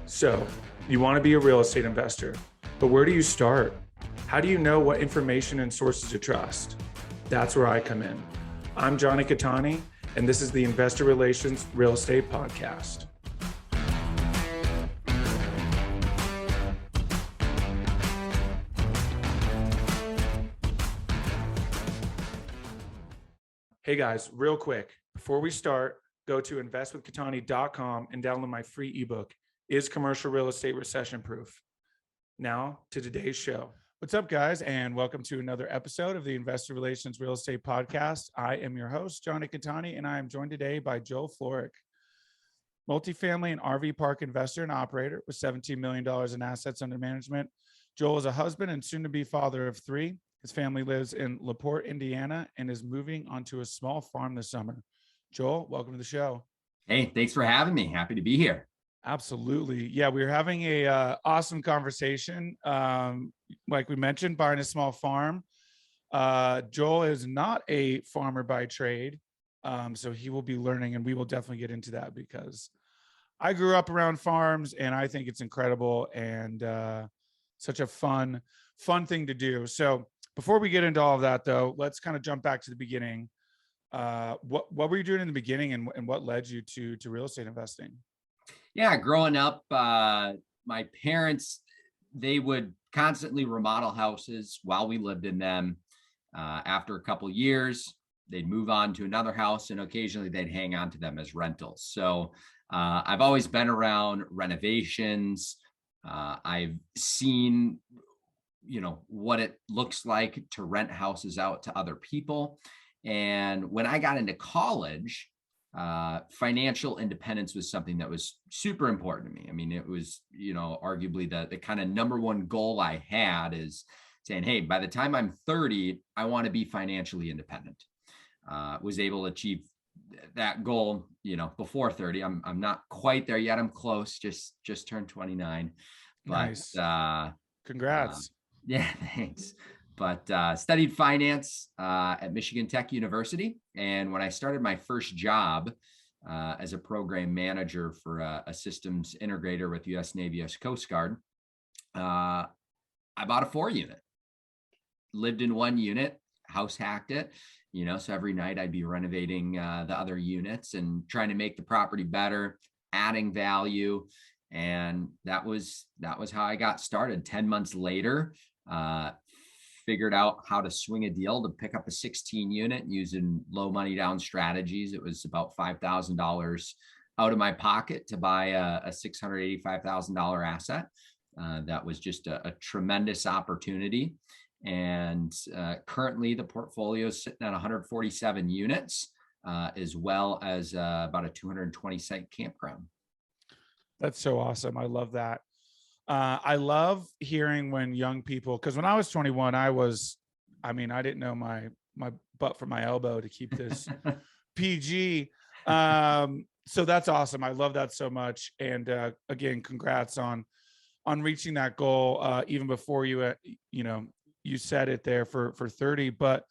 So, you want to be a real estate investor, but where do you start? How do you know what information and sources to trust? That's where I come in. I'm Jonny Cattani, and this is the Investor Relations Real Estate Podcast. Hey guys, real quick, before we start, go to investwithcattani.com and download my free ebook, Is Commercial Real Estate Recession Proof? Now to today's show. What's up, guys, and welcome to another episode of the Investor Relations Real Estate Podcast. I am your host, Jonny Cattani, and I am joined today by Joel Florek, multifamily and RV park investor and operator with $17 million in assets under management. Joel is a husband and soon-to-be father of three. His family lives in LaPorte, Indiana, and is moving onto a small farm this summer. Joel, welcome to the show. Hey, thanks for having me. Happy to be here. Absolutely. Yeah, we were having a awesome conversation. Like we mentioned, buying a small farm. Joel is not a farmer by trade, so he will be learning, and we will definitely get into that because I grew up around farms, and I think it's incredible and such a fun thing to do. So before we get into all of that, though, let's kind of jump back to the beginning. What were you doing in the beginning, and what led you to real estate investing? Yeah, growing up, my parents, they would constantly remodel houses while we lived in them. After a couple years, they'd move on to another house, and occasionally they'd hang on to them as rentals. So I've always been around renovations. I've seen what it looks like to rent houses out to other people. And when I got into college, financial independence was something that was super important to me. I mean, it was, arguably the kind of number one goal I had is saying, hey, by the time I'm 30, I want to be financially independent. Was able to achieve that goal, before 30. I'm not quite there yet. I'm close, just turned 29. Nice. But Congrats. Yeah, thanks. But studied finance at Michigan Tech University. And when I started my first job as a program manager for a systems integrator with US Navy, US Coast Guard, I bought a 4-unit. Lived in 1 unit, house hacked it. So every night I'd be renovating the other units and trying to make the property better, adding value. And that was how I got started. 10 months later, figured out how to swing a deal to pick up a 16 unit using low money down strategies. It was about $5,000 out of my pocket to buy a $685,000 asset. That was just a tremendous opportunity. And currently the portfolio is sitting at 147 units, as well as about a 220 site campground. That's so awesome. I love that. I love hearing when young people, because when I was 21, I didn't know my butt from my elbow, to keep this PG. So that's awesome. I love that so much. And again, congrats on reaching that goal, even before you said it there for 30. But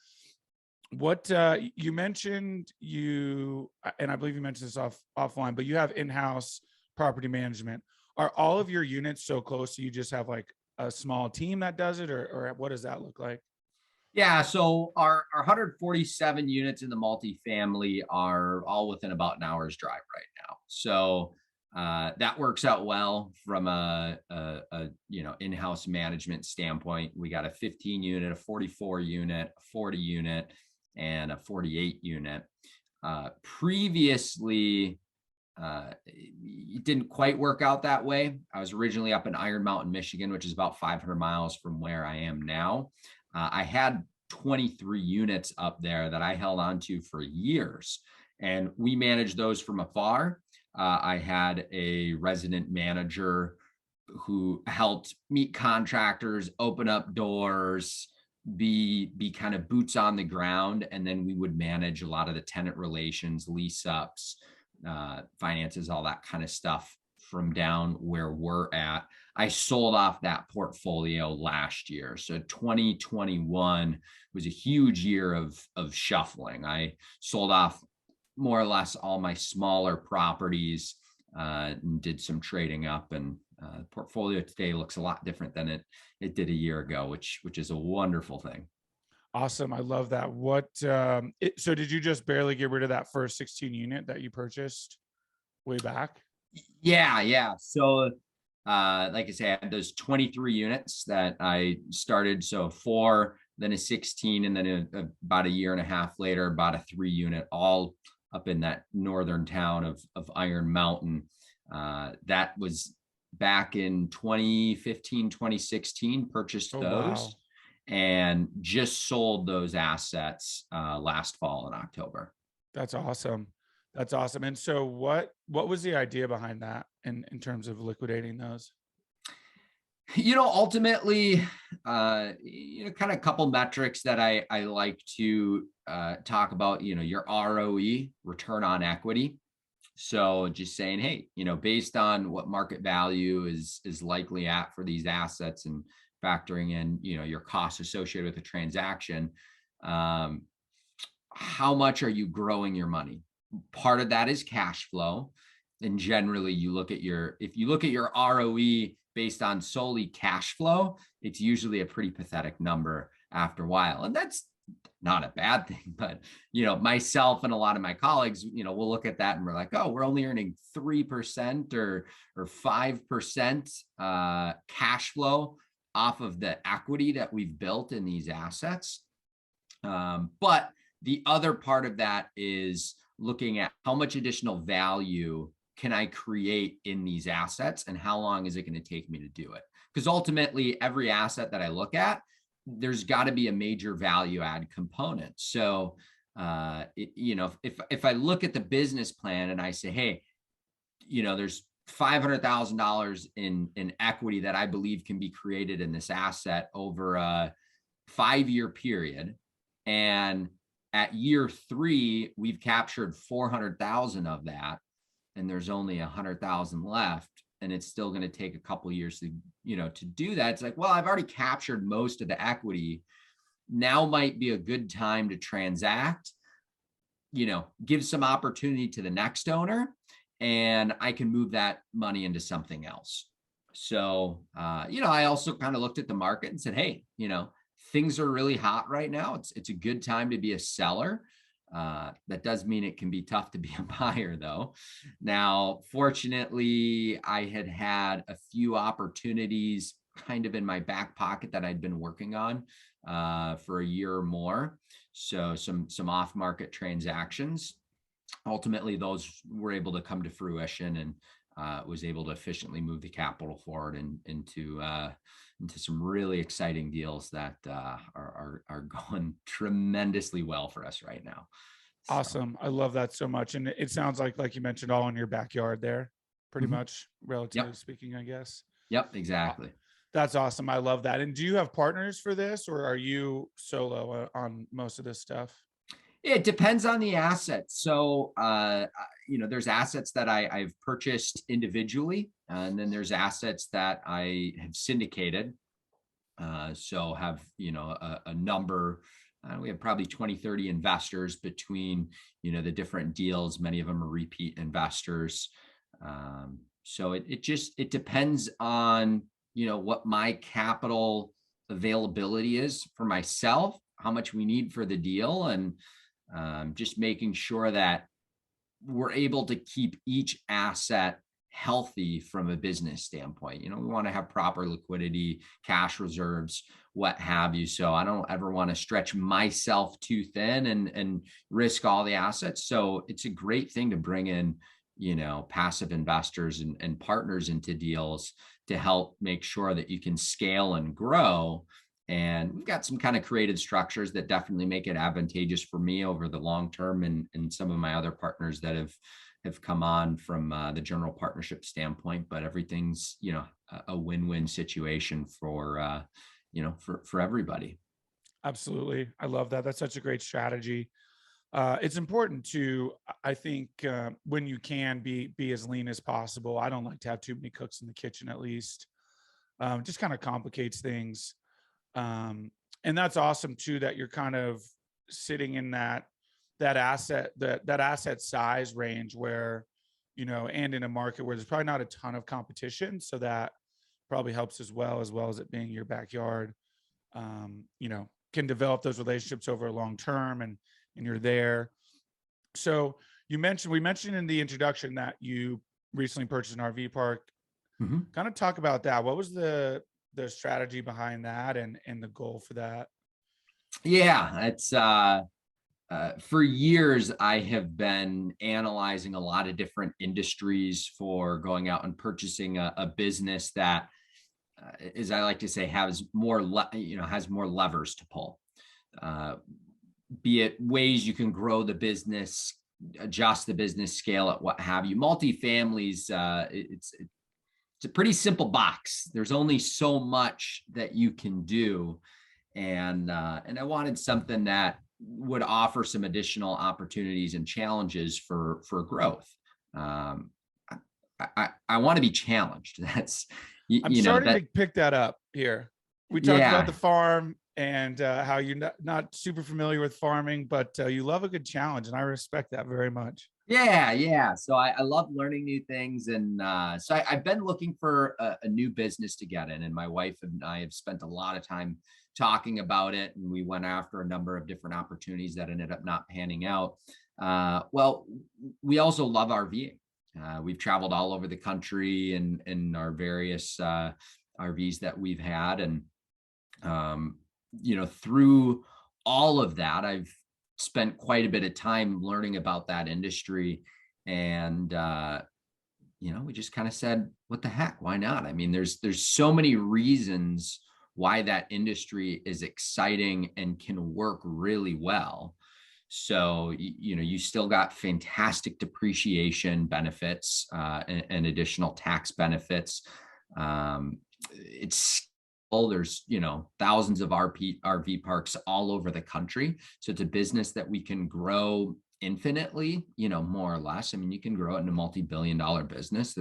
what you mentioned, and I believe you mentioned this offline, but you have in-house property management. Are all of your units so close? So you just have like a small team that does it, or what does that look like? Yeah, so our 147 units in the multifamily are all within about an hour's drive right now. So that works out well from a in-house management standpoint. We got a 15 unit, a 44 unit, a 40 unit, and a 48 unit. Previously, it didn't quite work out that way. I was originally up in Iron Mountain, Michigan, which is about 500 miles from where I am now. I had 23 units up there that I held on to for years, and we managed those from afar. I had a resident manager who helped meet contractors, open up doors, be kind of boots on the ground, and then we would manage a lot of the tenant relations, lease ups, finances, all that kind of stuff from down where we're at. I sold off that portfolio last year. So 2021 was a huge year of shuffling. I sold off more or less all my smaller properties, and did some trading up, and the portfolio today looks a lot different than it did a year ago, which is a wonderful thing. Awesome. I love that. So did you just barely get rid of that first 16 unit that you purchased way back? Yeah. So, like I say, I had those 23 units that I started. So 4, then a 16, and then about a year and a half later, about a 3 unit, all up in that northern town of Iron Mountain. That was back in 2015, 2016, purchased Oh, those. wow. And just sold those assets last fall in October. That's awesome. That's awesome. And so what was the idea behind that in terms of liquidating those? Ultimately, kind of a couple metrics that I like to talk about, your ROE, return on equity. So just saying, hey, based on what market value is likely at for these assets, and factoring in, your costs associated with the transaction, how much are you growing your money? Part of that is cash flow. And generally if you look at your ROE based on solely cash flow, it's usually a pretty pathetic number after a while. And that's not a bad thing, but myself and a lot of my colleagues, we'll look at that and we're like, oh, we're only earning 3% or 5% cash flow off of the equity that we've built in these assets. But the other part of that is looking at how much additional value can I create in these assets, and how long is it going to take me to do it? Because ultimately, every asset that I look at, there's got to be a major value add component. So, if I look at the business plan and I say, hey, there's $500,000 in equity that I believe can be created in this asset over a 5-year period, and at year 3 we've captured 400,000 of that, and there's only 100,000 left, and it's still going to take a couple of years to do that. It's like, well, I've already captured most of the equity. Now might be a good time to transact, give some opportunity to the next owner, and I can move that money into something else. So, I also kind of looked at the market and said, hey, things are really hot right now. It's a good time to be a seller. That does mean it can be tough to be a buyer, though. Now, fortunately, I had a few opportunities kind of in my back pocket that I'd been working on for a year or more. So some off-market transactions. Ultimately, those were able to come to fruition, and was able to efficiently move the capital forward into some really exciting deals that are going tremendously well for us right now. So. Awesome. I love that so much. And it sounds like you mentioned, all in your backyard there, pretty much, relatively speaking, I guess. Yep, exactly. That's awesome. I love that. And do you have partners for this, or are you solo on most of this stuff? It depends on the asset. So, there's assets that I've purchased individually, and then there's assets that I have syndicated. So have, a number, we have probably 20, 30 investors between, the different deals. Many of them are repeat investors. So it depends on, what my capital availability is for myself, how much we need for the deal, and just making sure that we're able to keep each asset healthy from a business standpoint. We want to have proper liquidity, cash reserves, what have you. So I don't ever want to stretch myself too thin and risk all the assets. So it's a great thing to bring in, passive investors and partners into deals to help make sure that you can scale and grow. And we've got some kind of creative structures that definitely make it advantageous for me over the long term, and some of my other partners that have come on from the general partnership standpoint. But everything's, a win-win situation for everybody. Absolutely. I love that. That's such a great strategy. It's important to, I think, when you can be as lean as possible. I don't like to have too many cooks in the kitchen, at least. Just kind of complicates things. And that's awesome too, that you're kind of sitting in that asset size range where, and in a market where there's probably not a ton of competition. So that probably helps as well as it being your backyard, can develop those relationships over a long term, and you're there. So we mentioned in the introduction that you recently purchased an RV park. Mhm. Kind of talk about that. What was the strategy behind that and the goal for that? Yeah, it's for years I have been analyzing a lot of different industries for going out and purchasing a business that, as I like to say, has more levers to pull. Be it ways you can grow the business, adjust the business, scale it, what have you. Multifamilies, it's a pretty simple box. There's only so much that you can do, and I wanted something that would offer some additional opportunities and challenges for growth. I want to be challenged. That's I'm starting to pick that up here. We talked about the farm and how you're not super familiar with farming, but you love a good challenge, and I respect that very much. Yeah. So I love learning new things. And so I've been looking for a new business to get in. And my wife and I have spent a lot of time talking about it. And we went after a number of different opportunities that ended up not panning out. Well, we also love RVing. We've traveled all over the country in our various RVs that we've had. And, through all of that, I've spent quite a bit of time learning about that industry. And, we just kind of said, what the heck, why not? I mean, there's so many reasons why that industry is exciting and can work really well. So, you still got fantastic depreciation benefits and additional tax benefits. There's, thousands of RV parks all over the country. So it's a business that we can grow infinitely, more or less. I mean, you can grow it in a multi-billion-dollar business.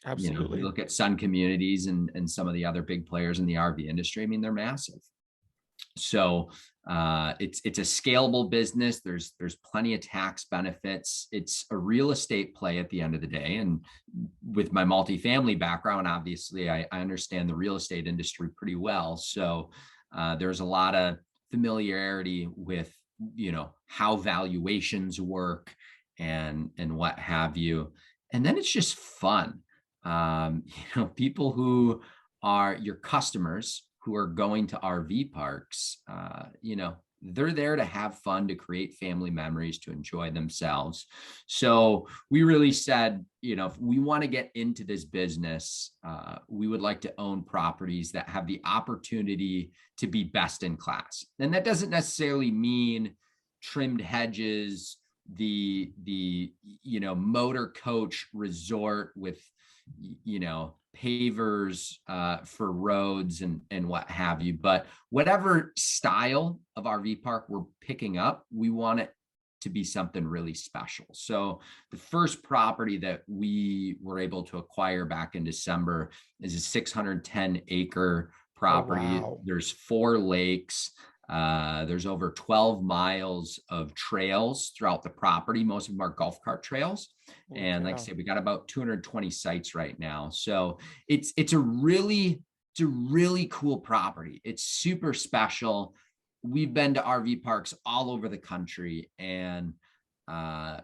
Absolutely. You look at Sun Communities and some of the other big players in the RV industry. I mean, they're massive. So it's a scalable business. There's plenty of tax benefits. It's a real estate play at the end of the day. And with my multifamily background, obviously, I understand the real estate industry pretty well. So there's a lot of familiarity with, how valuations work and what have you. And then it's just fun. People who are your customers who are going to RV parks, they're there to have fun, to create family memories, to enjoy themselves. So we really said, if we want to get into this business, we would like to own properties that have the opportunity to be best in class. And that doesn't necessarily mean trimmed hedges, the motor coach resort with, pavers for roads and what have you. But whatever style of RV park we're picking up, we want it to be something really special. So the first property that we were able to acquire back in December is a 610 acre property. Oh, wow. There's 4 lakes. There's over 12 miles of trails throughout the property. Most of them are golf cart trails. And like I say, we got about 220 sites right now. So it's a really cool property. It's super special. We've been to RV parks all over the country, and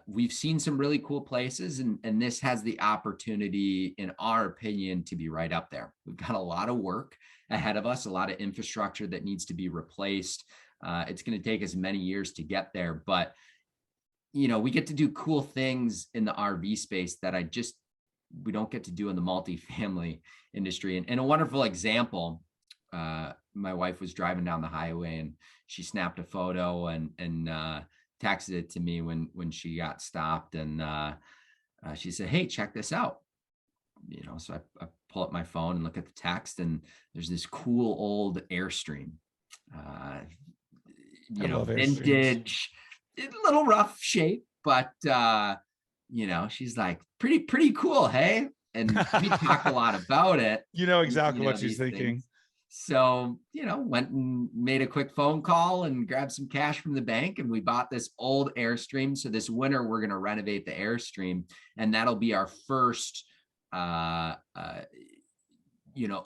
we've seen some really cool places. And this has the opportunity, in our opinion, to be right up there. We've got a lot of work ahead of us, a lot of infrastructure that needs to be replaced. It's going to take us many years to get there, but we get to do cool things in the RV space that we don't get to do in the multifamily industry. And a wonderful example, my wife was driving down the highway and she snapped a photo and texted it to me when she got stopped. And she said, "Hey, check this out." So I pull up my phone and look at the text, and there's this cool old Airstream, vintage, a little rough shape, but she's like, pretty cool, hey? And we talked a lot about it. You know exactly what she's thinking. So, went and made a quick phone call and grabbed some cash from the bank, and we bought this old Airstream. So this winter, we're going to renovate the Airstream, and that'll be our first,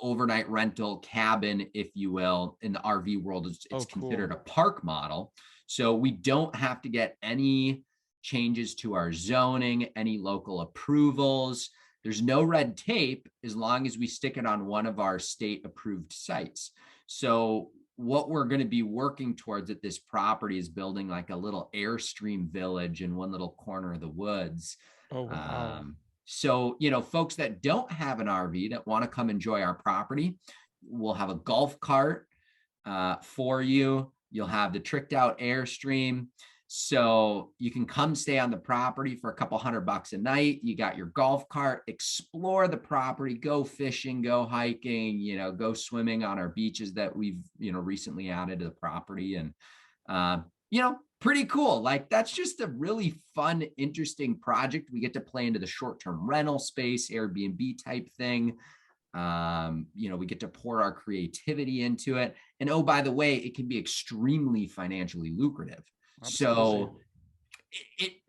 overnight rental cabin, if you will, in the RV world. It's considered a park model. So we don't have to get any changes to our zoning, any local approvals. There's no red tape as long as we stick it on one of our state approved sites. So what we're going to be working towards at this property is building like a little Airstream village in one little corner of the woods. Oh, wow. So, folks that don't have an RV that want to come enjoy our property, we'll have a golf cart for you. You'll have the tricked out Airstream. So you can come stay on the property for a couple $100 a night. You got your golf cart, explore the property, go fishing, go hiking, go swimming on our beaches that we've, recently added to the property. And, pretty cool. Like, that's just a really fun, interesting project. We get to play into the short-term rental space, Airbnb type thing. We get to pour our creativity into it. And oh, by the way, it can be extremely financially lucrative. Absolutely. So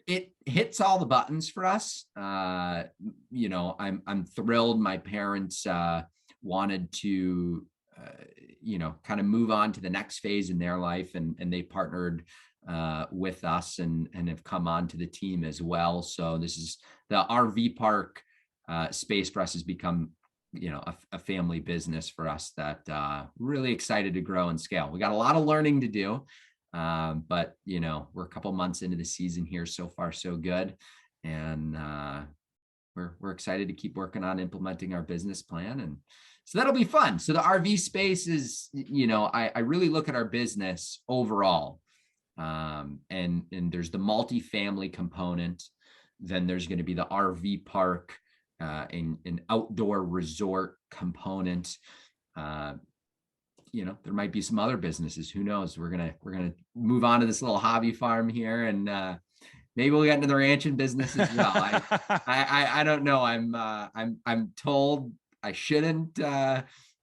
it hits all the buttons for us. I'm thrilled. My parents wanted to, kind of move on to the next phase in their life, and they partnered with us and have come on to the team as well. So this is the RV park space for us has become, a family business for us that really excited to grow and scale. We got a lot of learning to do. But we're a couple months into the season here. So far, so good. And we're excited to keep working on implementing our business plan. And so that'll be fun. So the RV space is, I really look at our business overall. And there's the multifamily component. Then there's going to be the RV park, an outdoor resort component. There might be some other businesses. Who knows? We're gonna move on to this little hobby farm here, and maybe we'll get into the ranching business as well. I don't know. I'm told I shouldn't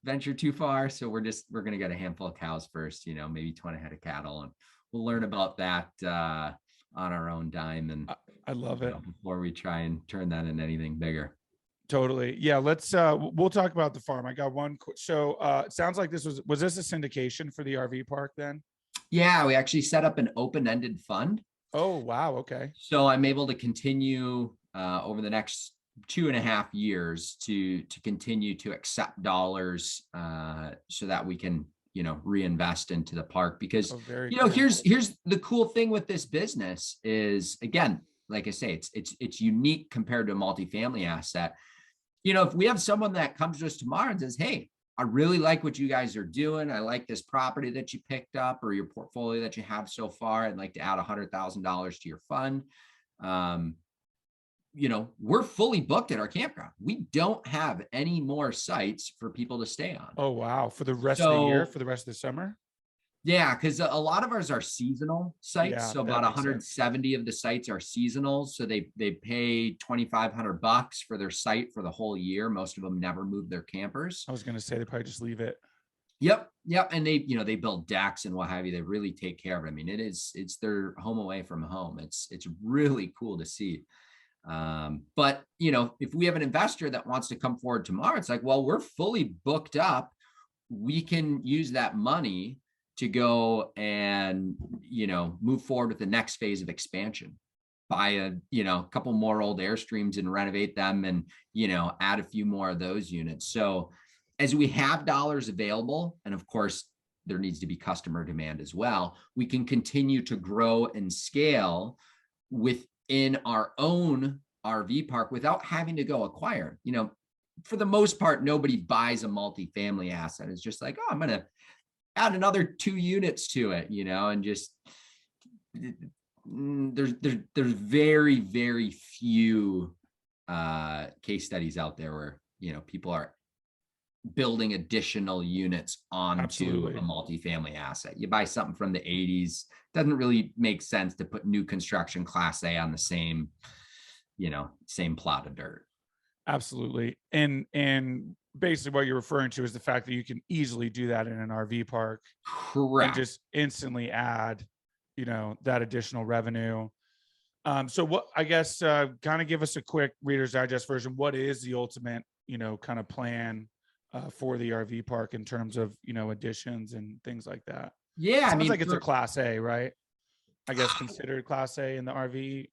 venture too far, so we're gonna get a handful of cows first. Maybe 20 head of cattle, and we'll learn about that on our own dime. And I love it before we try and turn that into anything bigger. Totally. Yeah. Let's, we'll talk about the farm. I got one. So it sounds like was this a syndication for the RV park then? Yeah, we actually set up an open-ended fund. Oh, wow. Okay. So I'm able to continue over the next 2.5 years to continue to accept dollars so that we can, reinvest into the park. Because, cool. here's the cool thing with this business is, again, like I say, it's unique compared to a multifamily asset. If we have someone that comes to us tomorrow and says, hey, I really like what you guys are doing. I like this property that you picked up or your portfolio that you have so far. I'd like to add $100,000 to your fund. We're fully booked at our campground. We don't have any more sites for people to stay on. Oh, wow. For the rest of the year, for the rest of the summer? Yeah, because a lot of ours are seasonal sites. Yeah, so about 170 of the sites are seasonal. So they pay $2,500 for their site for the whole year. Most of them never move their campers. I was going to say they probably just leave it. Yep. And they build decks and what have you. They really take care of it. I mean, it's their home away from home. It's really cool to see. But if we have an investor that wants to come forward tomorrow, it's like, well, we're fully booked up. We can use that money to go and, move forward with the next phase of expansion, buy a couple more old Airstreams and renovate them and, add a few more of those units. So as we have dollars available, and of course there needs to be customer demand as well, we can continue to grow and scale within our own RV park without having to go acquire. For the most part, nobody buys a multifamily asset. It's just like, oh, I'm going to add another 2 units to it, and just there's very, very few case studies out there where, people are building additional units onto Absolutely. a multifamily asset. You buy something from the 80s, doesn't really make sense to put new construction Class A on the same plot of dirt. Absolutely. And basically what you're referring to is the fact that you can easily do that in an RV park and Correct. just instantly add, that additional revenue. So what, I guess, kind of give us a quick Reader's Digest version. What is the ultimate, kind of plan for the RV park in terms of, additions and things like that? Yeah, It I sounds mean, like it's a class A, right? I guess considered class A in the RV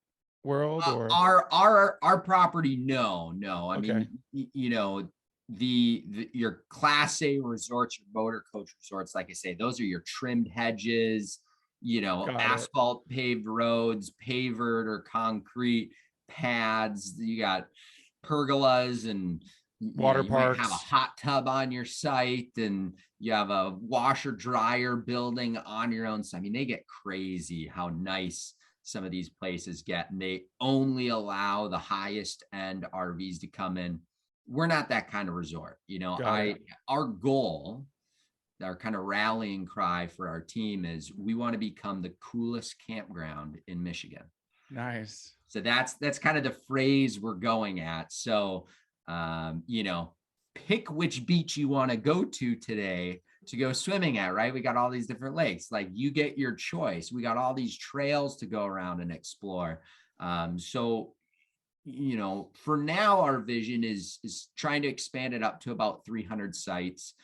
world, or our property, no. I okay, mean, the your class A resorts, your motor coach resorts, like I say, those are your trimmed hedges, got it. asphalt paved roads, pavered or concrete pads. You got pergolas, and Water you might have a parks. hot tub on your site, and you have a washer dryer building on your own. So I mean, they get crazy how nice some of these places get, and they only allow the highest end RVs to come in. We're not that kind of resort. Got it. Our goal, our kind of rallying cry for our team is we want to become the coolest campground in Michigan. Nice. So that's kind of the phrase we're going at. So pick which beach you want to go to today to go swimming at, right? We got all these different lakes. Like, you get your choice. We got all these trails to go around and explore. So for now, our vision is trying to expand it up to about 300 sites.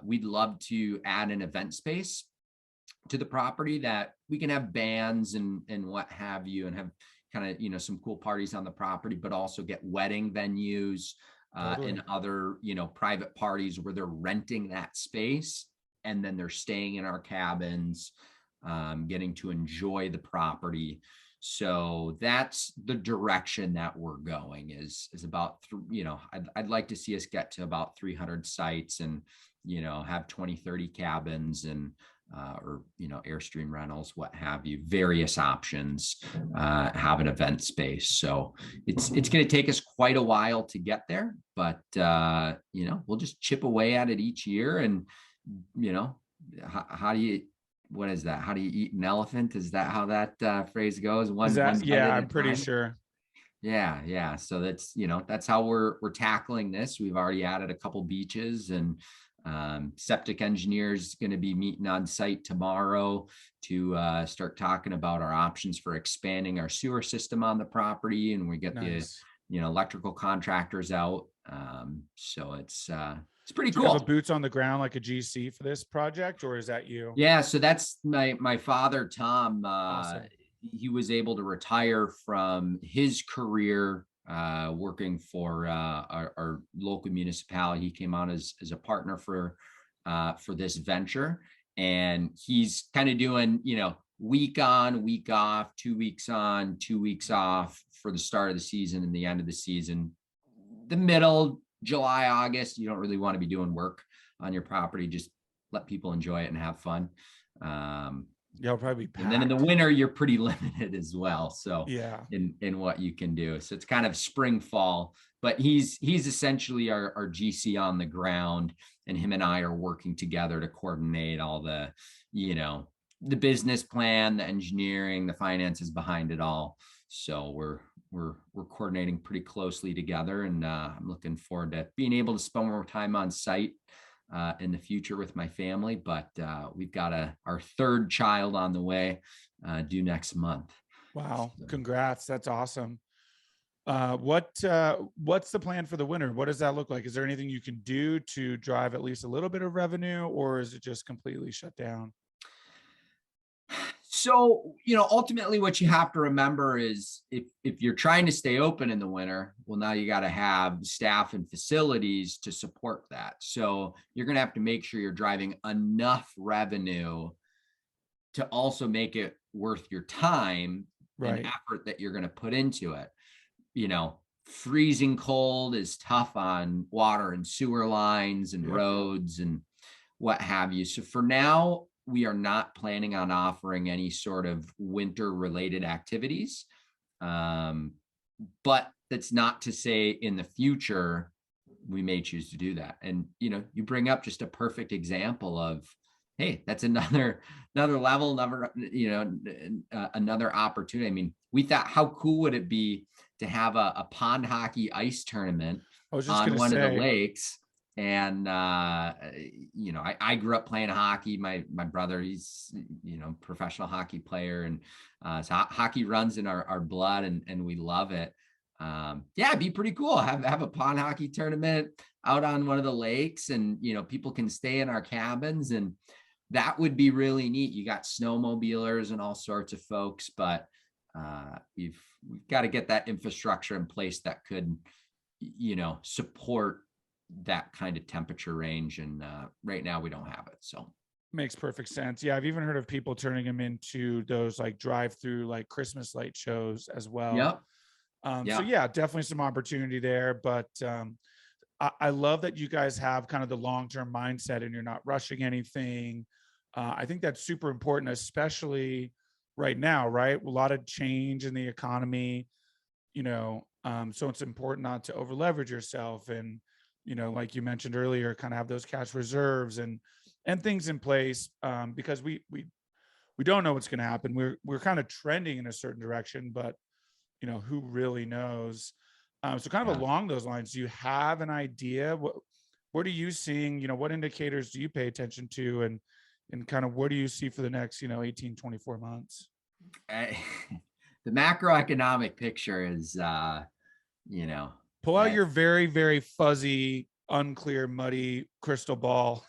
We'd love to add an event space to the property that we can have bands and what have you, and have kind of, some cool parties on the property, but also get wedding venues Totally. and other, private parties where they're renting that space and then they're staying in our cabins, getting to enjoy the property. So that's the direction that we're going, is about, I'd like to see us get to about 300 sites and, have 20, 30 cabins and, or, Airstream rentals, what have you, various options, have an event space. So it's going to take us quite a while to get there, but, we'll just chip away at it each year. And, how do you, what is that? How do you eat an elephant? Is that how that phrase goes? Is that, One bite yeah, at a I'm pretty time? sure. Yeah. So that's how we're tackling this. We've already added a couple beaches, and septic engineers going to be meeting on site tomorrow to start talking about our options for expanding our sewer system on the property. And we get Nice. the electrical contractors out. So it's pretty Do you have a cool. boots on the ground, like a GC for this project, or is that you? Yeah, so that's my father, Tom. Awesome. He was able to retire from his career working for our local municipality. He came on as a partner for this venture, and he's kind of doing, week on, week off, 2 weeks on, 2 weeks off for the start of the season and the end of the season. The middle, July, August, you don't really want to be doing work on your property. Just let people enjoy it and have fun. You'll probably be And then in the packed. winter, you're pretty limited as well. So Yeah. in what you can do. So it's kind of spring, fall, but he's essentially our GC on the ground, and him and I are working together to coordinate all the, the business plan, the engineering, the finances behind it all. So we're coordinating pretty closely together, and I'm looking forward to being able to spend more time on site in the future with my family. But we've got our third child on the way, due next month. Wow. Congrats. That's awesome. What's the plan for the winter? What does that look like? Is there anything you can do to drive at least a little bit of revenue, or is it just completely shut down? So, ultimately what you have to remember is if you're trying to stay open in the winter, well, now you got to have staff and facilities to support that. So you're going to have to make sure you're driving enough revenue to also make it worth your time and Right. effort that you're going to put into it. Freezing cold is tough on water and sewer lines and Yep. roads and what have you. So for now, we are not planning on offering any sort of winter related activities. But that's not to say in the future, we may choose to do that. And, you bring up just a perfect example of, hey, that's another level, another, another opportunity. I mean, we thought, how cool would it be to have a pond hockey ice tournament I was just on gonna one of the say, lakes? And I grew up playing hockey. My brother, he's professional hockey player, and so hockey runs in our blood, and we love it. Yeah, it'd be pretty cool. Have a pond hockey tournament out on one of the lakes, and people can stay in our cabins, and that would be really neat. You got snowmobilers and all sorts of folks, but we've got to get that infrastructure in place that could, support that kind of temperature range. And right now we don't have it. So makes perfect sense. Yeah, I've even heard of people turning them into those like drive-through like Christmas light shows as well. yep. So yeah, definitely some opportunity there. But I love that you guys have kind of the long-term mindset and you're not rushing anything. I think that's super important, especially right now, right? A lot of change in the economy, so it's important not to over leverage yourself. And, like you mentioned earlier, kind of have those cash reserves and things in place, because we don't know what's going to happen. We're kind of trending in a certain direction, but who really knows? So kind of Yeah. along those lines, do you have an idea? What are you seeing? What indicators do you pay attention to? And kind of what do you see for the next, 18, 24 months? The macroeconomic picture is, Pull out your very, very fuzzy, unclear, muddy crystal ball.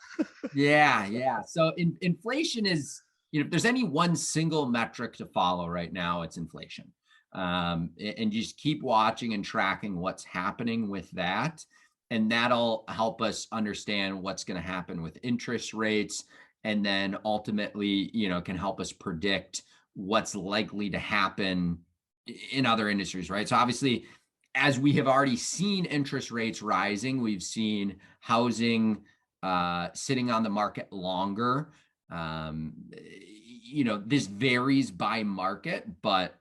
yeah. So inflation is, if there's any one single metric to follow right now, it's inflation. And just keep watching and tracking what's happening with that. And that'll help us understand what's going to happen with interest rates. And then ultimately, can help us predict what's likely to happen in other industries, right? So obviously, as we have already seen interest rates rising, we've seen housing sitting on the market longer. This varies by market, but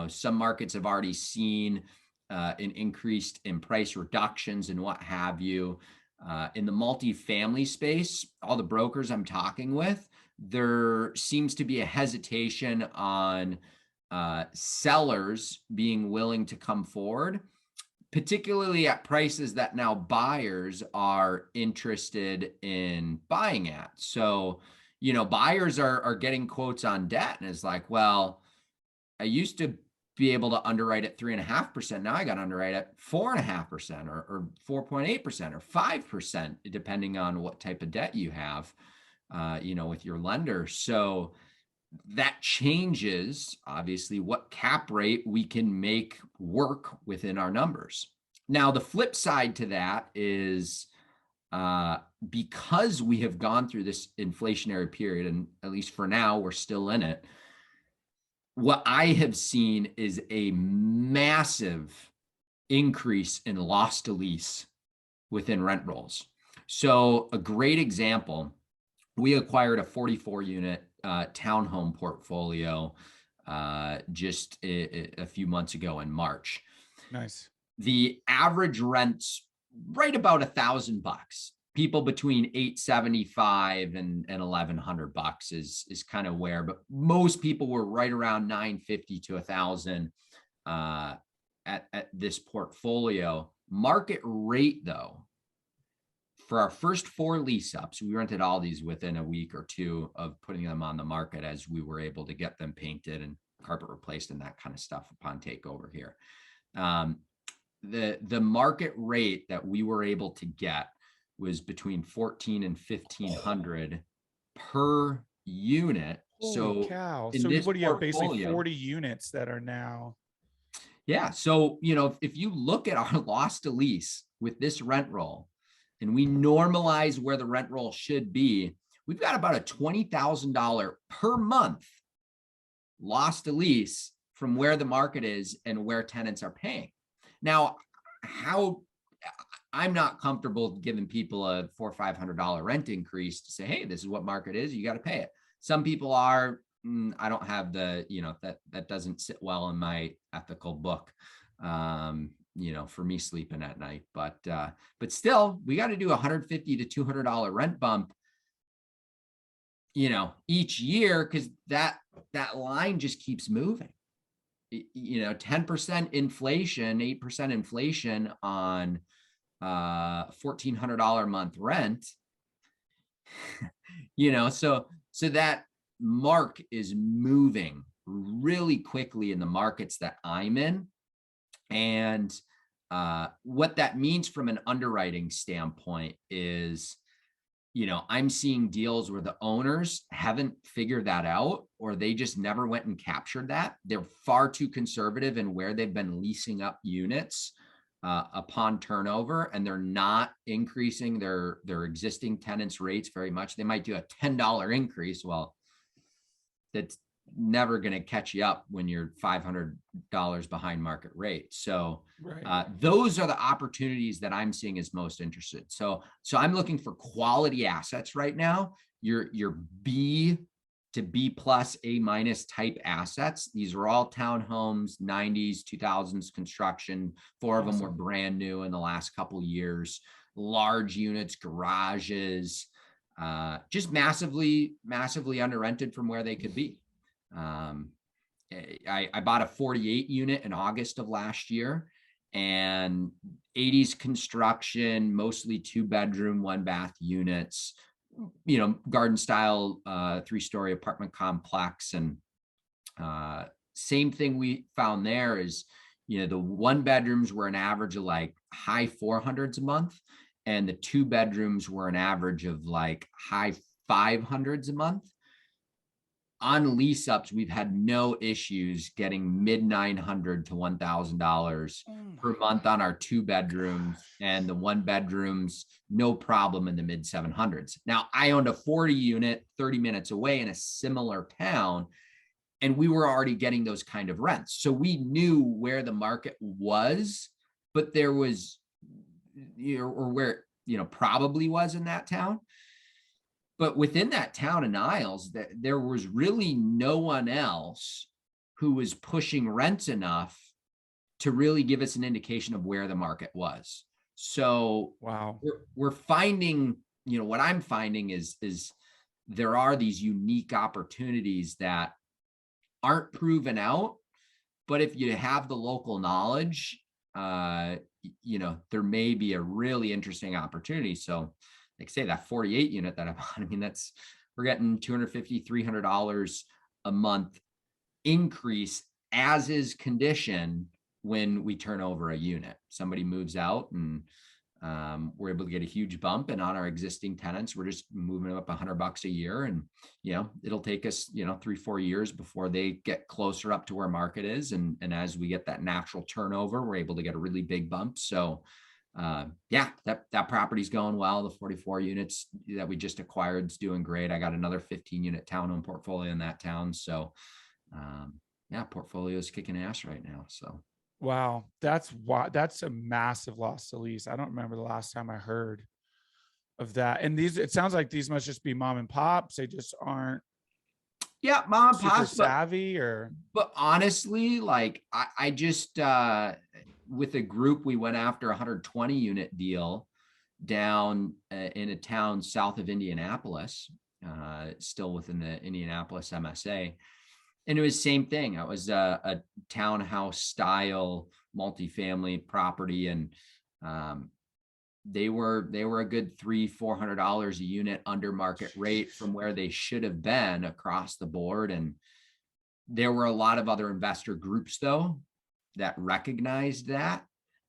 some markets have already seen an increase in price reductions and what have you. In the multifamily space, all the brokers I'm talking with, there seems to be a hesitation on sellers being willing to come forward, particularly at prices that now buyers are interested in buying at. So, buyers are getting quotes on debt, and it's like, well, I used to be able to underwrite at 3.5%. Now I got to underwrite at 4.5% or 4.8% or 5%, depending on what type of debt you have, with your lender. So that changes, obviously, what cap rate we can make work within our numbers. Now, the flip side to that is because we have gone through this inflationary period, and at least for now, we're still in it, what I have seen is a massive increase in loss to lease within rent rolls. So a great example, we acquired a 44 unit townhome portfolio just a few months ago in March. Nice. The average rent's right about $1,000. People between $875 and $1,100 is kind of where, but most people were right around $950 to $1,000 at this portfolio. Market rate, though, for our first 4 lease ups, we rented all these within a week or two of putting them on the market, as we were able to get them painted and carpet replaced and that kind of stuff upon takeover here. The market rate that we were able to get was between $1,400 and $1,500 per unit. Holy cow. So what do you have, basically 40 units that are now? Yeah. So, if you look at our loss to lease with this rent roll, and we normalize where the rent roll should be, we've got about a $20,000 per month loss to lease from where the market is and where tenants are paying. Now, I'm not comfortable giving people a $400 or $500 rent increase to say, hey, this is what market is, you got to pay it. Some people are. I don't have the, that doesn't sit well in my ethical book, for me sleeping at night. But still, we got to do $150 to $200 rent bump, each year, because that line just keeps moving. 10% inflation, 8% inflation on $1,400 a month rent. So that mark is moving really quickly in the markets that I'm in. And what that means from an underwriting standpoint is, I'm seeing deals where the owners haven't figured that out, or they just never went and captured that. They're far too conservative in where they've been leasing up units upon turnover, and they're not increasing their existing tenants' rates very much. They might do a $10 increase. Well, that's never going to catch you up when you're $500 behind market rate. So those are the opportunities that I'm seeing as most interested. So I'm looking for quality assets right now. Your B to B plus, A minus type assets. These are all townhomes, 90s, 2000s construction. 4 of them were brand new in the last couple of years. Large units, garages, just massively under rented from where they could be. I bought a 48 unit in August of last year, and 80s construction, mostly 2-bedroom, 1-bath units, garden style, 3-story apartment complex. And same thing we found there is, the 1-bedrooms were an average of like high 400s a month, and the 2-bedrooms were an average of like high 500s a month. On lease ups, we've had no issues getting mid $900 to $1,000 per month on our 2-bedrooms, and the 1-bedrooms, no problem in the mid 700s. Now, I owned a 40 unit 30 minutes away in a similar town, and we were already getting those kind of rents. So we knew where the market was, but there was, or where, probably was in that town. But within that town of Niles, there was really no one else who was pushing rents enough to really give us an indication of where the market was. So we're finding, what I'm finding is there are these unique opportunities that aren't proven out, but if you have the local knowledge, there may be a really interesting opportunity. So like say that 48 unit that I bought, we're getting $250, $300 a month increase as is condition when we turn over a unit. Somebody moves out, and we're able to get a huge bump. And on our existing tenants, we're just moving them up $100 a year. And, it'll take us, 3-4 years before they get closer up to where market is. And as we get that natural turnover, we're able to get a really big bump. So that property's going well. The 44 units that we just acquired is doing great. I got another 15 unit townhome portfolio in that town. So portfolio is kicking ass right now. So wow, that's a massive loss to lease. I don't remember the last time I heard of that. And it sounds like these must just be mom and pops. They just aren't mom and pops savvy. But honestly, like I just with a group, we went after a 120 unit deal down in a town south of Indianapolis, still within the Indianapolis MSA. And it was the same thing. It was a townhouse style multifamily property. And they were a good $300-400 a unit under market rate from where they should have been across the board. And there were a lot of other investor groups though that recognized that,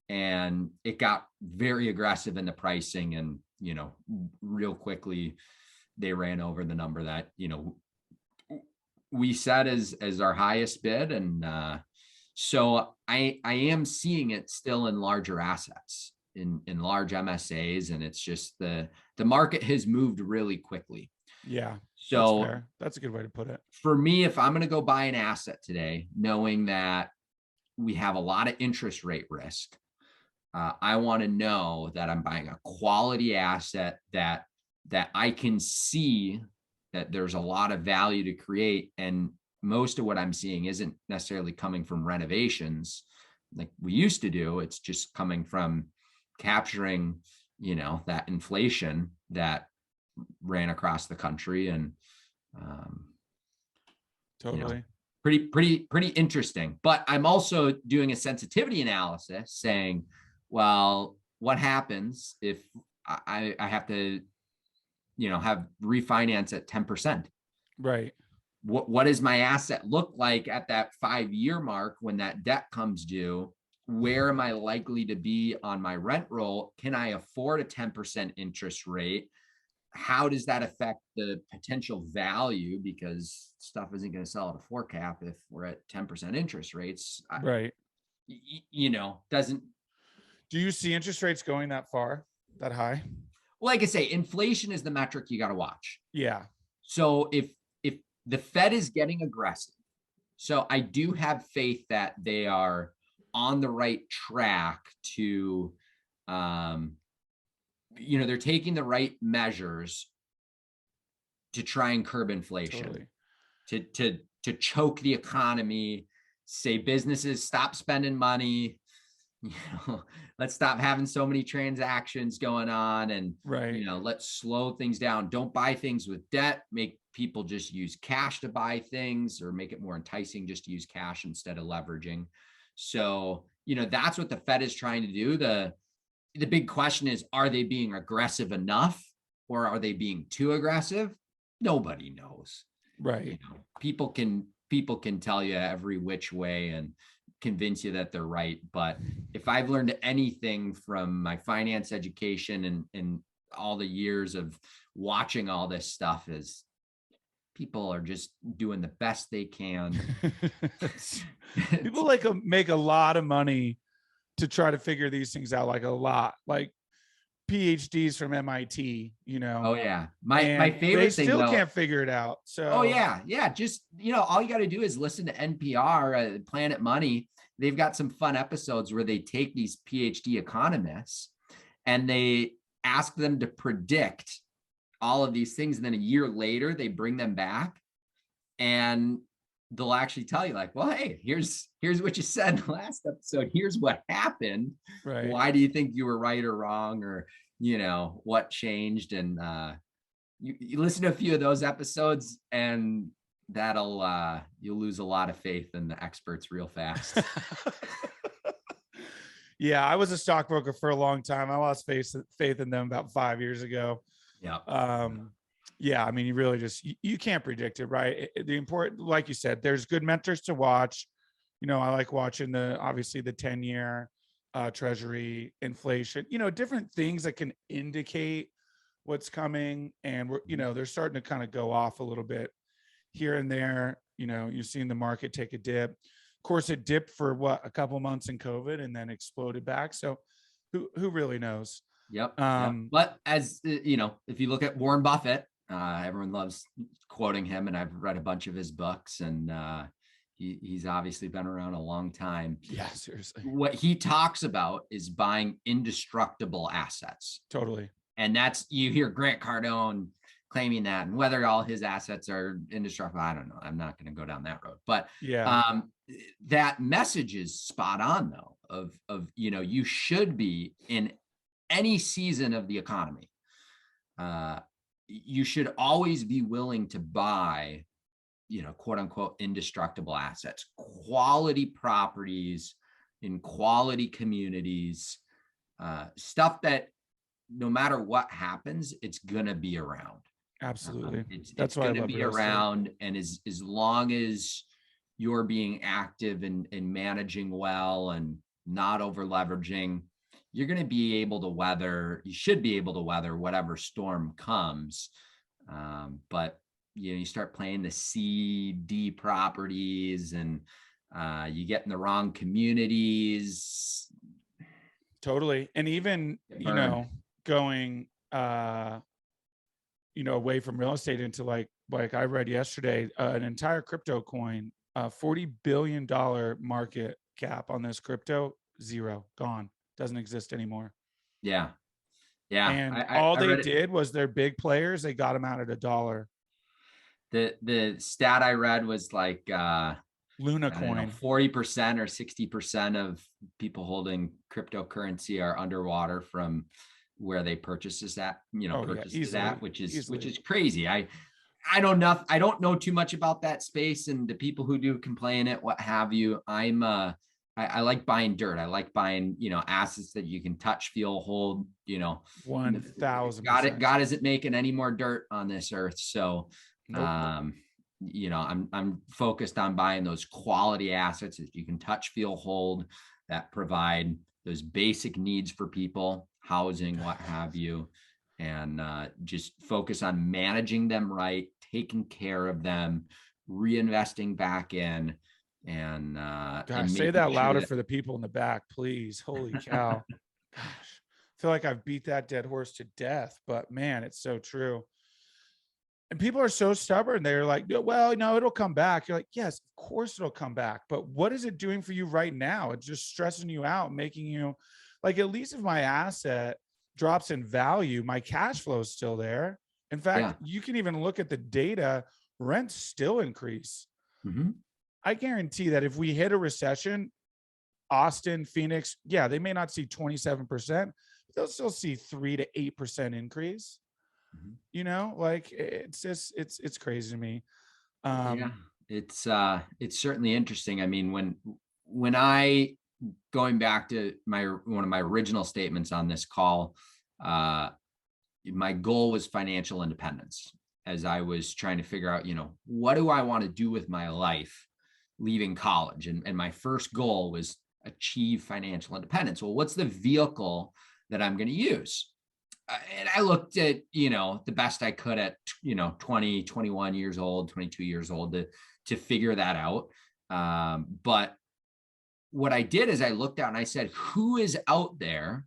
and it got very aggressive in the pricing. And, real quickly they ran over the number that, we set as our highest bid. And so I am seeing it still in larger assets, in large MSAs. And it's just the market has moved really quickly. Yeah. So that's a good way to put it. For me, if I'm going to go buy an asset today, knowing that we have a lot of interest rate risk, I want to know that I'm buying a quality asset that I can see that there's a lot of value to create. And most of what I'm seeing isn't necessarily coming from renovations like we used to do. It's just coming from capturing, that inflation that ran across the country. And Totally. Pretty interesting. But I'm also doing a sensitivity analysis saying, well, what happens if I have to, have refinance at 10%? Right. What does my asset look like at that 5-year mark when that debt comes due? Where am I likely to be on my rent roll? Can I afford a 10% interest rate? How does that affect the potential value? Because stuff isn't going to sell at a 4 cap if we're at 10% interest rates. Right. Doesn't. Do you see interest rates going that far, that high? Like I say, inflation is the metric you got to watch. Yeah. So if the Fed is getting aggressive, so I do have faith that they are on the right track to, they're taking the right measures to try and curb inflation, totally. to choke the economy, say businesses stop spending money, let's stop having so many transactions going on, and right. Let's slow things down. Don't buy things with debt. Make people just use cash to buy things, or make it more enticing just to use cash instead of leveraging. So, that's what the Fed is trying to do. The big question is, are they being aggressive enough, or are they being too aggressive? Nobody knows. Right. People can tell you every which way and convince you that they're right. But if I've learned anything from my finance education and all the years of watching all this stuff, is people are just doing the best they can. People make a lot of money to try to figure these things out, like a lot, like PhDs from MIT, Oh yeah. My favorite they thing, still though, can't figure it out. So oh yeah. Just, all you got to do is listen to NPR, Planet Money. They've got some fun episodes where they take these PhD economists and they ask them to predict all of these things. And then a year later, they bring them back and they'll actually tell you, like, well, hey, here's what you said in the last episode. Here's what happened. Right. Why do you think you were right or wrong? Or, what changed? And you listen to a few of those episodes, and you'll lose a lot of faith in the experts real fast. Yeah, I was a stockbroker for a long time. I lost faith in them about 5 years ago. Yeah. Yeah, I mean, you really you can't predict it, right? The important, like you said, there's good mentors to watch. I like watching obviously the 10-year treasury, inflation, different things that can indicate what's coming. And they're starting to kind of go off a little bit here and there. You've seen the market take a dip. Of course, it dipped for a couple months in COVID and then exploded back. So who really knows? Yep. But as if you look at Warren Buffett, everyone loves quoting him, and I've read a bunch of his books, and he's obviously been around a long time. Yeah, seriously. What he talks about is buying indestructible assets. Totally. And you hear Grant Cardone claiming that, and whether all his assets are indestructible, I don't know. I'm not going to go down that road. But yeah, that message is spot on, though, of you should be in any season of the economy. You should always be willing to buy, quote unquote, indestructible assets, quality properties in quality communities, stuff that no matter what happens, it's going to be around. Absolutely. That's why going to be around. And as long as you're being active and managing well and not over leveraging, you're going to be able to weather, you should be able to weather whatever storm comes. But you start playing the C, D properties, and you get in the wrong communities. Totally. And even, going, away from real estate into like I read yesterday, an entire crypto coin, $40 billion market cap on this crypto, zero, gone, doesn't exist anymore. Yeah. And all they did was their big players, they got them out at $1. The stat I read was like Luna coin, 40% or 60% of people holding cryptocurrency are underwater from where they purchased that, which is crazy. I don't know too much about that space, and the people who do can play in it, what have you. I like buying dirt. I like buying, assets that you can touch, feel, hold, 1000%. God isn't making any more dirt on this earth. So, Nope. I'm focused on buying those quality assets that you can touch, feel, hold, that provide those basic needs for people, housing, what have you, and just focus on managing them right, taking care of them, reinvesting back in, and Gosh, say that louder for the people in the back, please. Holy cow. Gosh, I feel like I've beat that dead horse to death, but man, it's so true. And people are so stubborn. They're like, well, no, it'll come back. You're like, yes, of course it'll come back. But what is it doing for you right now? It's just stressing you out, making you like, at least if my asset drops in value, my cash flow is still there. In fact, you can even look at the data, rents still increase. Mm-hmm. I guarantee that if we hit a recession, Austin, Phoenix, yeah, they may not see 27%, but they'll still see 3 to 8% increase. Mm-hmm. Like it's just, it's crazy to me. It's certainly interesting. I mean, when I, going back to one of my original statements on this call, my goal was financial independence as I was trying to figure out, what do I want to do with my life leaving college? And my first goal was achieve financial independence. Well, what's the vehicle that I'm going to use? And I looked at, the best I could at, 20, 21 years old, 22 years old to figure that out. But what I did is I looked out and I said, who is out there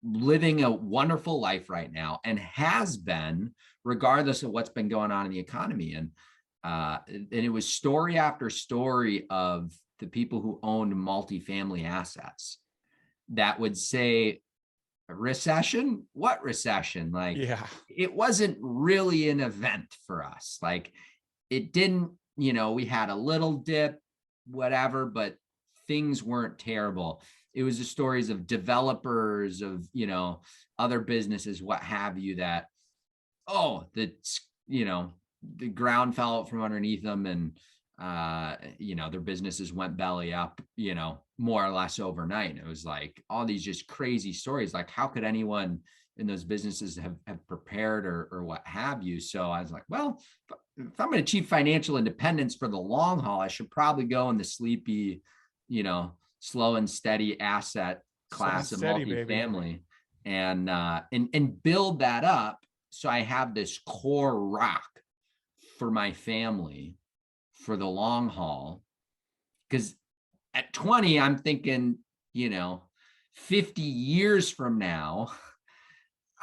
living a wonderful life right now and has been, regardless of what's been going on in the economy? And it was story after story of the people who owned multifamily assets that would say, recession? What recession? Like, it wasn't really an event for us. Like, it didn't, we had a little dip, whatever, but things weren't terrible. It was the stories of developers, of, other businesses, what have you, that, the ground fell out from underneath them, and their businesses went belly up, more or less overnight. It was like all these just crazy stories. Like, how could anyone in those businesses have prepared or what have you? So I was like, well, if I'm going to achieve financial independence for the long haul, I should probably go in the sleepy, slow and steady asset class of multifamily, and build that up. So I have this core rock for my family for the long haul. Because at 20, I'm thinking, 50 years from now,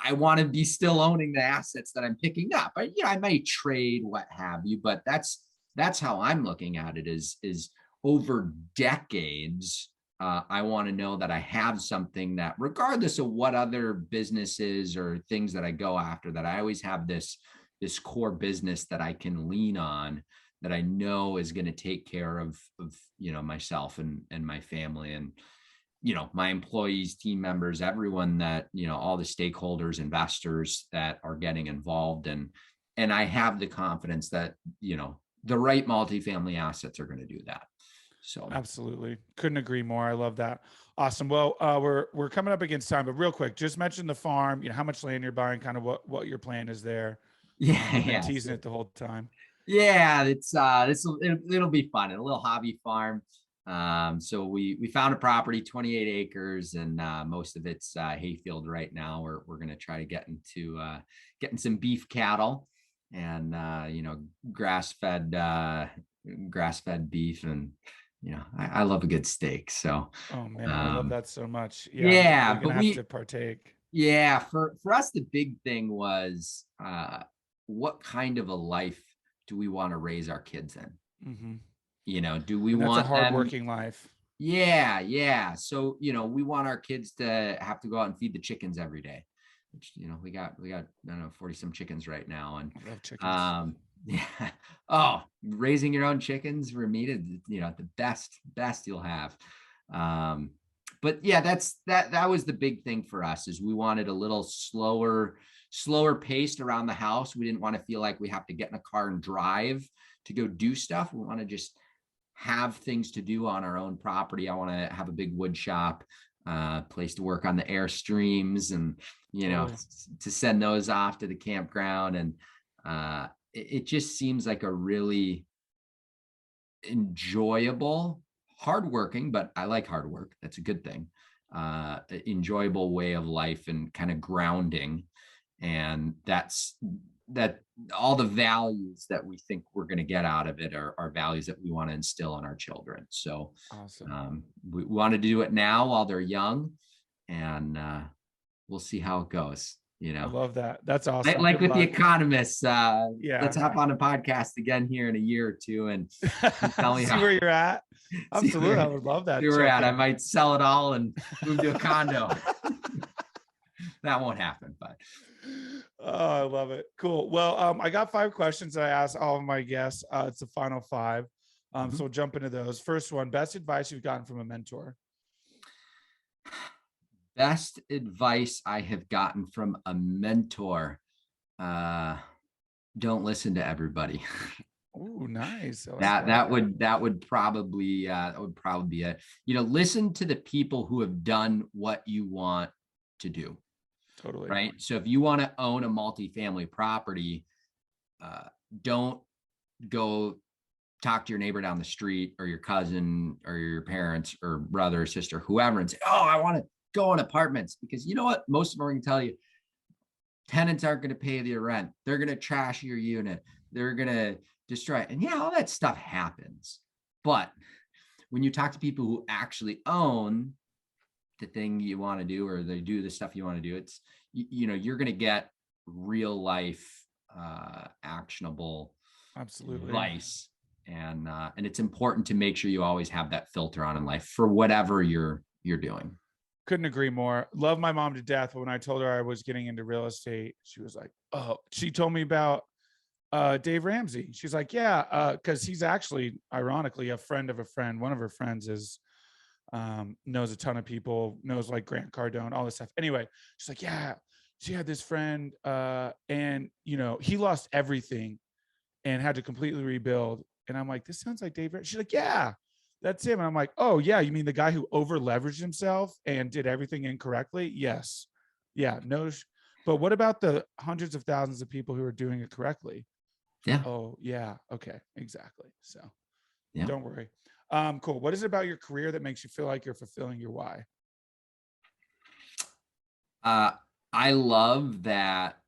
I want to be still owning the assets that I'm picking up. I might trade, what have you, but that's how I'm looking at it, is over decades. I want to know that I have something that, regardless of what other businesses or things that I go after, that I always have this core business that I can lean on, that I know is going to take care of myself and my family, and my employees, team members, everyone that, all the stakeholders, investors that are getting involved. And I have the confidence that, the right multifamily assets are going to do that. So absolutely. Couldn't agree more. I love that. Awesome. Well, we're coming up against time, but real quick, just mention the farm, how much land you're buying, kind of what your plan is there. I've been teasing it the whole time. Yeah, it'll be fun. A little hobby farm. So we found a property, 28 acres, and most of it's hayfield right now. We're going to try to get into getting some beef cattle, and grass-fed beef, and I love a good steak. So oh man, I love that so much. Yeah, but we have to partake. Yeah, for us, the big thing was what kind of a life do we want to raise our kids in? Mm-hmm. Do we want that's a hardworking life? Yeah. So, we want our kids to have to go out and feed the chickens every day, which, we got, I don't know, 40 some chickens right now. And I love chickens. Yeah. Oh, raising your own chickens for me to, the best you'll have. But yeah, that was the big thing for us, is we wanted a little slower paced around the house. We didn't want to feel like we have to get in a car and drive to go do stuff. We want to just have things to do on our own property. I want to have a big wood shop, place to work on the Airstreams, and, Totally. to send those off to the campground. And it just seems like a really enjoyable, hardworking, but I like hard work. That's a good thing. Enjoyable way of life, and kind of grounding. And that all the values that we think we're going to get out of it are values that we want to instill in our children. So Awesome. we want to do it now while they're young, and we'll see how it goes. I love that. That's awesome. Like Good with The luck. Economist, Yeah. let's hop on a podcast again here in a year or two and tell me See where you're at. Absolutely. I would love that. See where we're at. I check-in. might sell it all and move to a condo. That won't happen, but Oh, I love it. Cool. Well, I got 5 questions that I asked all of my guests. It's the final 5. So we'll jump into those. First one, best advice you've gotten from a mentor. best advice I have gotten from a mentor. Don't listen to everybody. Oh, nice. I like that would probably be it. Listen to the people who have done what you want to do. Totally. Right. So if you want to own a multifamily property, don't go talk to your neighbor down the street, or your cousin, or your parents, or brother or sister, whoever, and say, oh, I want to go in apartments, because you know what? Most of them are going to tell you tenants aren't going to pay their rent. They're going to trash your unit. They're going to destroy it. And yeah, all that stuff happens. But when you talk to people who actually own the thing you want to do, or they do the stuff you want to do, it's, you're going to get real life, actionable Absolutely advice. And it's important to make sure you always have that filter on in life for whatever you're doing. Couldn't agree more. Love my mom to death. But when I told her I was getting into real estate, she was like, oh, she told me about Dave Ramsey. She's like, yeah, because he's actually, ironically, a friend of a friend. One of her friends is knows a ton of people, knows like Grant Cardone, all this stuff. Anyway, she's like, yeah, she had this friend, and he lost everything and had to completely rebuild. And I'm like, this sounds like Dave. She's like, yeah, that's him. And I'm like, oh yeah, you mean the guy who over leveraged himself and did everything incorrectly? Yes. Yeah. No. But what about the hundreds of thousands of people who are doing it correctly? Yeah. Oh yeah. Okay. Exactly. So yeah. Don't worry. Cool. What is it about your career that makes you feel like you're fulfilling your why? I love that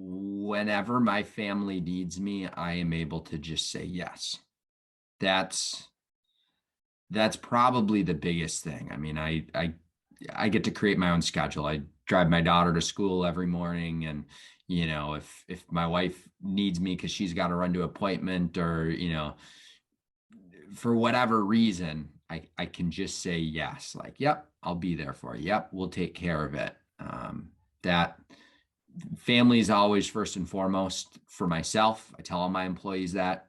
whenever my family needs me, I am able to just say yes. That's probably the biggest thing. I mean, I get to create my own schedule. I drive my daughter to school every morning, and if my wife needs me because she's got to run to an appointment, or for whatever reason, I can just say yes. Like, yep, I'll be there for you. Yep, we'll take care of it. That family is always first and foremost for myself. I tell all my employees that,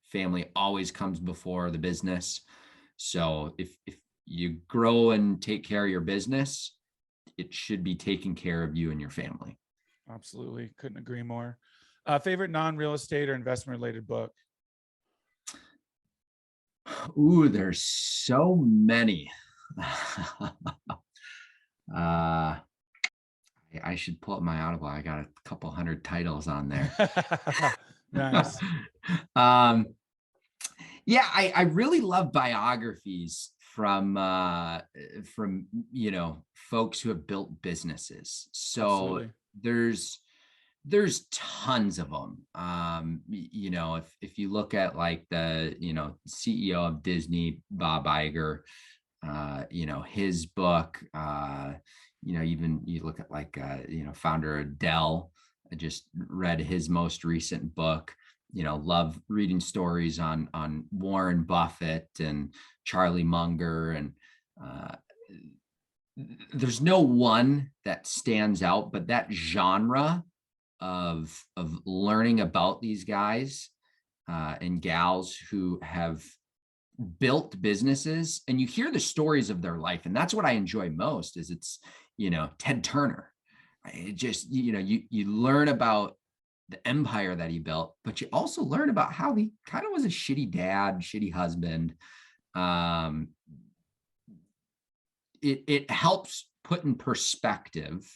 family always comes before the business. So if you grow and take care of your business, it should be taking care of you and your family. Absolutely. Couldn't agree more. Favorite non-real estate or investment related book? Ooh, there's so many. I should pull up my Audible. I got a couple hundred titles on there. Nice. Yeah, I really love biographies from folks who have built businesses. So Absolutely. there's tons of them. If you look at like the CEO of Disney, Bob Iger, his book, even you look at like founder of Dell. I just read his most recent book. Love reading stories on Warren Buffett and Charlie Munger, and there's no one that stands out, but that genre of learning about these guys and gals who have built businesses, and you hear the stories of their life. And that's what I enjoy most is it's, Ted Turner. It just, you learn about the empire that he built, but you also learn about how he kind of was a shitty dad, shitty husband. It helps put in perspective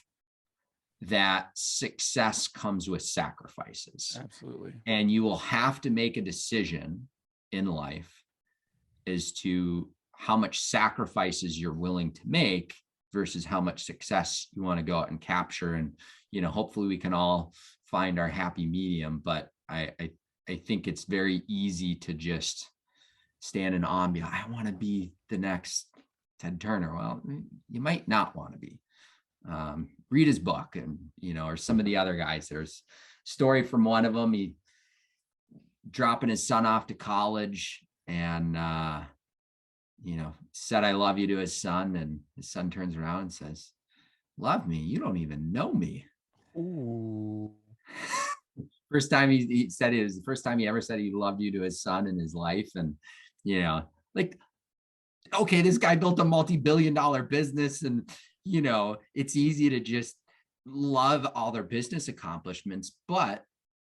that success comes with sacrifices. Absolutely. And you will have to make a decision in life as to how much sacrifices you're willing to make versus how much success you want to go out and capture. And, hopefully we can all find our happy medium, but I think it's very easy to just stand in awe and be like, I want to be the next Ted Turner. Well, you might not want to be. Read his book and, or some of the other guys. There's a story from one of them. He dropping his son off to college and, said, I love you to his son. And his son turns around and says, love me? You don't even know me. Ooh. First time he said it was the first time he ever said he loved you to his son in his life. And, okay, this guy built a multi-billion-dollar business and, it's easy to just love all their business accomplishments, but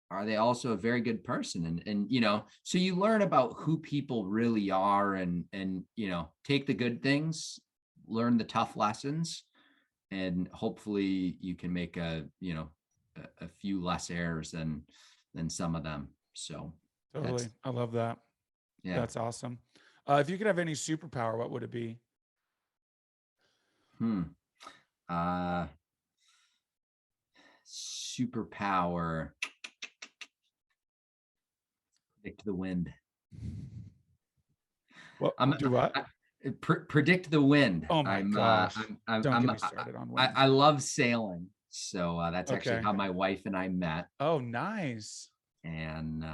are they also a very good person? And so you learn about who people really are and take the good things, learn the tough lessons, and hopefully you can make a few less errors than some of them. So Totally. I love that. Yeah. That's awesome. If you could have any superpower, what would it be? Superpower. Predict the wind. What? Do what? Predict the wind. Oh my gosh. Don't get me started on wind. I love sailing. So that's actually how my wife and I met. Oh, nice. And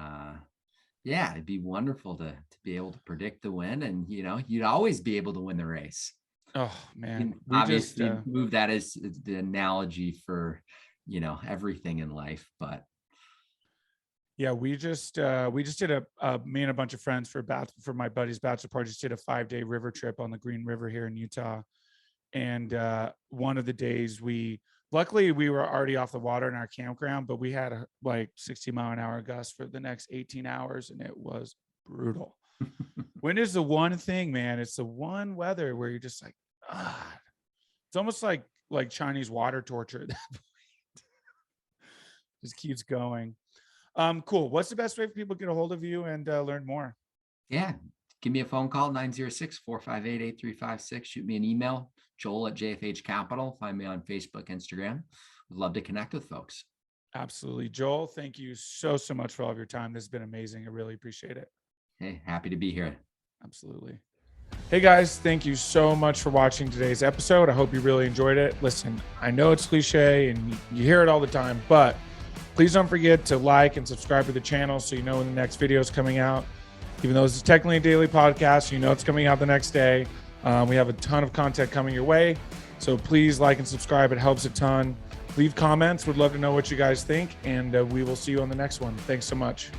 yeah, it'd be wonderful to be able to predict the wind, and you'd always be able to win the race. Oh man, obviously move that as the analogy for everything in life, but yeah, we just did me and a bunch of friends for my buddy's bachelor party, just did a 5-day river trip on the Green River here in Utah. And one of the days luckily we were already off the water in our campground, but we had a 60-mile-an-hour gust for the next 18 hours, and it was brutal. Wind is the one thing, man. It's the one weather where you're just like, it's almost like Chinese water torture at that point. Just keeps going. Cool. What's the best way for people to get a hold of you and learn more? Yeah. Give me a phone call, 906-458-8356. Shoot me an email, Joel@JFH Capital. Find me on Facebook, Instagram. Would love to connect with folks. Absolutely. Joel, thank you so much for all of your time. This has been amazing. I really appreciate it. Hey, happy to be here. Absolutely. Hey guys, thank you so much for watching today's episode. I hope you really enjoyed it. Listen, I know it's cliche and you hear it all the time, but please don't forget to like and subscribe to the channel so you know when the next video is coming out. Even though this is technically a daily podcast, it's coming out the next day. We have a ton of content coming your way. So please like and subscribe. It helps a ton. Leave comments. Would love to know what you guys think. And we will see you on the next one. Thanks so much.